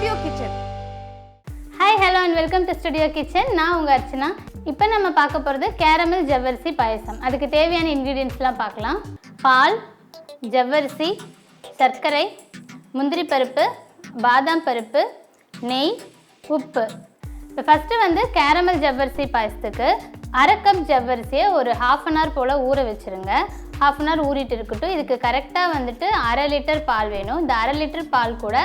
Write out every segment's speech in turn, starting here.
Studio Kitchen. Hi, hello and welcome to Studio Kitchen. நான் உங்க அர்ச்சனா. இப்போ நம்ம பார்க்க போறது Caramel Javarisi Payasam. அதுக்கு தேவையான இன்கிரிடியன்ட்ஸ்லாம் பார்க்கலாம். பால், ஜவ்வரிசி, சர்க்கரை, முந்திரி பருப்பு, பாதாம் பருப்பு, நெய், உப்பு. இப்போ ஃபர்ஸ்ட் வந்து கேரமல் ஜவ்வரிசி பாயசத்துக்கு 1/2 கப் ஜவ்வரிசியை ஒரு 1/2 அன் ஹவர் போல் ஊற வச்சுருங்க. 1/2 அன் ஹவர் ஊறிட்டு இருக்கட்டும். இதுக்கு கரெக்டாக வந்துட்டு 1/2 லிட்டர் பால் வேணும். இந்த 1/2 லிட்டர் பால் கூட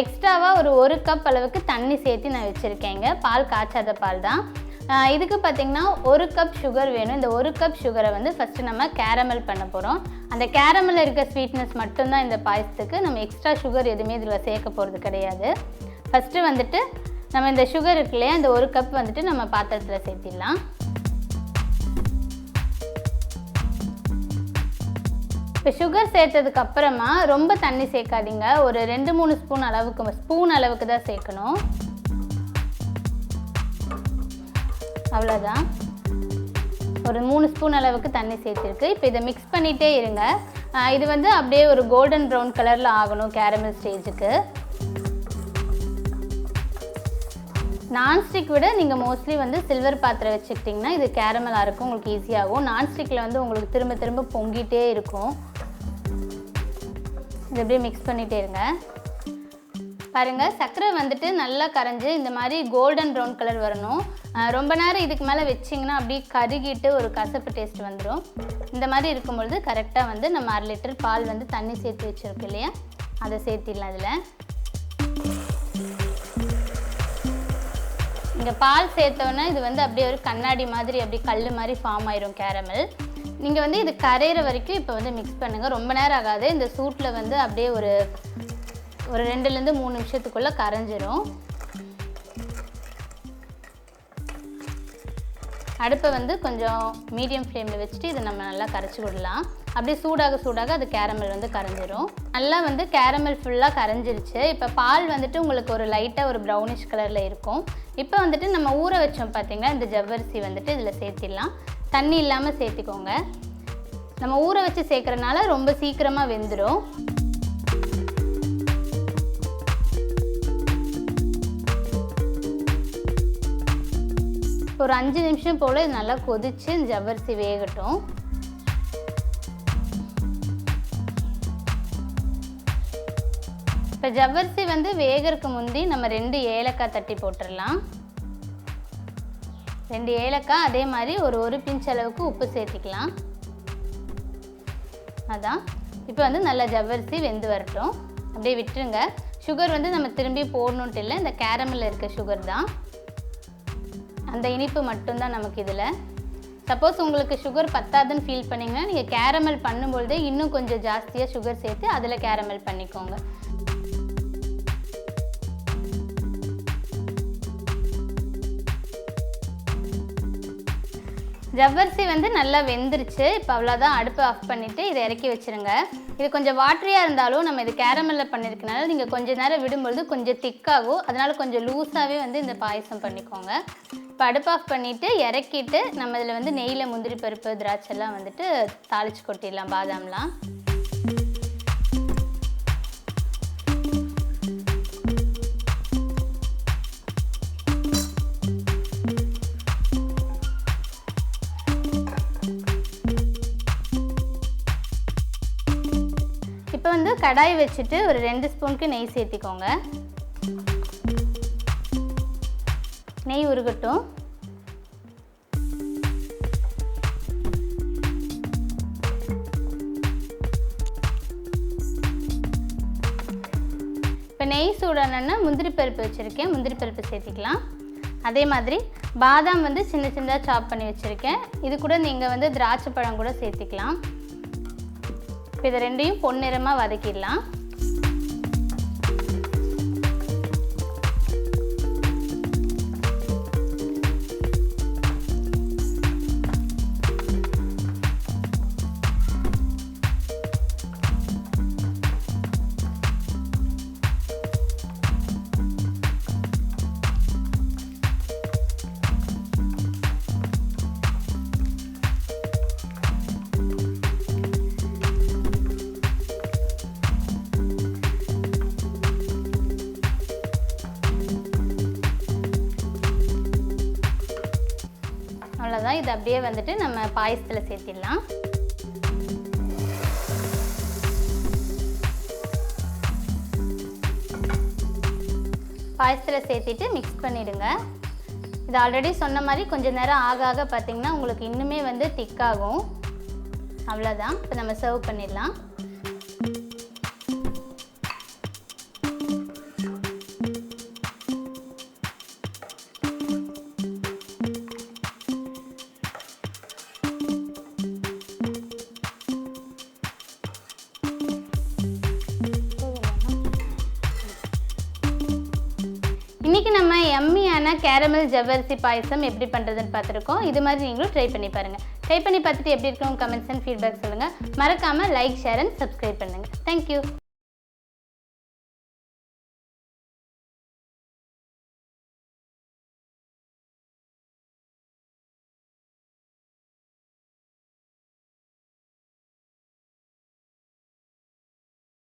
எக்ஸ்ட்ராவாக ஒரு 1 கப் அளவுக்கு தண்ணி சேர்த்து நான் வச்சுருக்கேங்க. பால் காய்ச்சாத பால் தான். இதுக்கு பார்த்திங்கன்னா 1 கப் சுகர் வேணும். இந்த 1 கப் சுகரை வந்து ஃபஸ்ட்டு நம்ம கேரமல் பண்ண போகிறோம். அந்த கேரமலில் இருக்க ஸ்வீட்னஸ் மட்டும்தான் இந்த பாயசத்துக்கு. நம்ம எக்ஸ்ட்ரா சுகர் எதுவுமே இதில் சேர்க்க போகிறது கிடையாது. ஃபஸ்ட்டு வந்துட்டு நம்ம இந்த சுகர் இருக்கு இல்லையா, இந்த 1 கப் வந்துட்டு நம்ம பாத்திரத்தில் சேர்த்திடலாம். இப்போ சுகர் சேர்த்ததுக்கு அப்புறமா ரொம்ப தண்ணி சேர்க்காதீங்க. ஒரு 2-3 ஸ்பூன் அளவுக்கு தான் சேர்க்கணும். அவ்வளோதான். ஒரு 3 ஸ்பூன் அளவுக்கு தண்ணி சேர்த்துருக்கு. இப்போ இதை மிக்ஸ் பண்ணிகிட்டே இருங்க. இது வந்து அப்படியே ஒரு கோல்டன் ப்ரௌன் கலரில் ஆகணும் கேரமல் ஸ்டேஜுக்கு. நான்ஸ்டிக் விட நீங்கள் மோஸ்ட்லி வந்து சில்வர் பாத்திரம் வச்சுக்கிட்டிங்கன்னா இது கேரமலாக இருக்கும், உங்களுக்கு ஈஸியாகும். நான்ஸ்டிக்கில் வந்து உங்களுக்கு திரும்ப திரும்ப பொங்கிட்டே இருக்கும். இது அப்படியே மிக்ஸ் பண்ணிகிட்டே இருங்க. பாருங்கள், சர்க்கரை வந்துட்டு நல்லா கரைஞ்சி இந்த மாதிரி கோல்டன் ப்ரௌன் கலர் வரணும். ரொம்ப நேரம் இதுக்கு மேலே வச்சிங்கன்னா அப்படியே கருகிட்டு ஒரு கசப்பு டேஸ்ட் வந்துடும். இந்த மாதிரி இருக்கும்பொழுது கரெக்டாக வந்து நம்ம 1/2 லிட்டர் பால் வந்து தண்ணி சேர்த்து வச்சுருக்கோம் இல்லையா, அதை சேர்த்திடலாம். அதில் இங்கே பால் சேர்த்தோன்னே இது வந்து அப்படியே ஒரு கண்ணாடி மாதிரி அப்படியே கல் மாதிரி ஃபார்ம் ஆயிரும் கேரமல். நீங்கள் வந்து இது கரையிற வரைக்கும் இப்போ வந்து மிக்ஸ் பண்ணுங்கள். ரொம்ப நேரம் ஆகாது. இந்த சூட்டில் வந்து அப்படியே ஒரு 2-3 நிமிஷத்துக்குள்ளே கரைஞ்சிரும். அடுப்பை வந்து கொஞ்சம் மீடியம் ஃப்ளேமில் வச்சுட்டு இதை நம்ம நல்லா கரைச்சி விடலாம். அப்படியே சூடாக அது கேரமல் வந்து கரைஞ்சிரும். நல்லா வந்து கேரமல் ஃபுல்லாக கரைஞ்சிருச்சு. இப்போ பால் வந்துட்டு உங்களுக்கு ஒரு லைட்டாக ஒரு ப்ரௌனிஷ் கலரில் இருக்கும். இப்போ வந்துட்டு நம்ம ஊற வச்சோம் பார்த்திங்களா, இந்த ஜவ்வரிசி வந்துட்டு இதில் சேர்த்திடலாம். தண்ணி இல்லாமல் சேர்த்திக்கோங்க. நம்ம ஊற வச்சு சேர்க்குறனால ரொம்ப சீக்கிரமாக வெந்துடும். ஒரு 5 நிமிஷம் போல் இது நல்லா கொதித்து இந்த ஜவ்வரிசி வேகட்டும். இப்போ ஜவ்வரிசி வந்து வேகிறதுக்கு முந்தி நம்ம 2 ஏலக்காய் தட்டி போட்டுடலாம். 2 ஏலக்காய், அதே மாதிரி ஒரு பிஞ்ச் அளவுக்கு உப்பு சேர்த்திக்கலாம். அதான் இப்போ வந்து நல்லா ஜவ்வரிசி வெந்து வரட்டும். அப்படியே விட்டுருங்க. சுகர் வந்து நம்ம திரும்பி போடணுன்ட்டு இல்லை, இந்த கேரமலில் இருக்க சுகர் தான், அந்த இனிப்பு மட்டும்தான் நமக்கு இதில். சப்போஸ் உங்களுக்கு சுகர் பத்தாதுன்னு ஃபீல் பண்ணிங்கன்னா நீங்கள் கேரமல் பண்ணும்பொழுதே இன்னும் கொஞ்சம் ஜாஸ்தியாக சுகர் சேர்த்து அதில் கேரமல் பண்ணிக்கோங்க. ஜவ்வரிசி வந்து நல்லா வெந்துருச்சு. இப்போ அவ்வளோதான். அடுப்பை ஆஃப் பண்ணிவிட்டு இதை இறக்கி வச்சுருங்க. இது கொஞ்சம் வாட்டரியாக இருந்தாலும் நம்ம இது கேரமலில் பண்ணியிருக்கனால நீங்கள் கொஞ்சம் நேரம் விடும்பொழுது கொஞ்சம் திக்காகும். அதனால் கொஞ்சம் லூஸாகவே வந்து இந்த பாயசம் பண்ணிக்கோங்க. இப்போ அடுப்பு ஆஃப் பண்ணிவிட்டு இறக்கிட்டு நம்ம இதில் வந்து நெய்யில் முந்திரி பருப்பு, திராட்சைலாம் வந்துட்டு தாளித்து கொட்டிடலாம், பாதாம்லாம். இப்போ வந்து கடாய் வச்சுட்டு ஒரு 2 ஸ்பூனுக்கு நெய் சேர்த்திக்கோங்க. நெய் உருகட்டும். இப்போ நெய் சூடானோன்னா முந்திரி பருப்பு வச்சுருக்கேன், முந்திரி பருப்பு சேர்த்திக்கலாம். அதே மாதிரி பாதாம் வந்து சின்ன சின்னதாக சாப் பண்ணி வச்சுருக்கேன். இது கூட நீங்கள் வந்து திராட்சை பழம் கூட சேர்த்திக்கலாம். இப்போ இதை 2யும் பொன்னிறமாக வதக்கிடலாம். இதை அப்படியே வந்துட்டு நம்ம பாயசத்தில் சேர்த்திடலாம். பாயசத்தில் சேர்த்திட்டு மிக்ஸ் பண்ணிவிடுங்க. இது ஆல்ரெடி சொன்ன மாதிரி கொஞ்சம் நேரம் ஆக ஆக பார்த்திங்கன்னா உங்களுக்கு இன்னுமே வந்து திக்காகும். அவ்வளோதான். இப்போ நம்ம சர்வ் பண்ணிடலாம். இன்றைக்கி நம்ம எம்மியான கேரமல் ஜவ்வரிசி பாயசம் எப்படி பண்ணுறதுன்னு பார்த்துருக்கோம். இது மாதிரி நீங்களும் ட்ரை பண்ணி பாருங்கள். ட்ரை பண்ணி பார்த்துட்டு எப்படி இருக்கணும் கமெண்ட்ஸ் அண்ட் ஃபீட்பேக் சொல்லுங்கள். மறக்காமல் லைக், ஷேர் அண்ட் சப்ஸ்கிரைப் பண்ணுங்கள். தேங்க்யூ.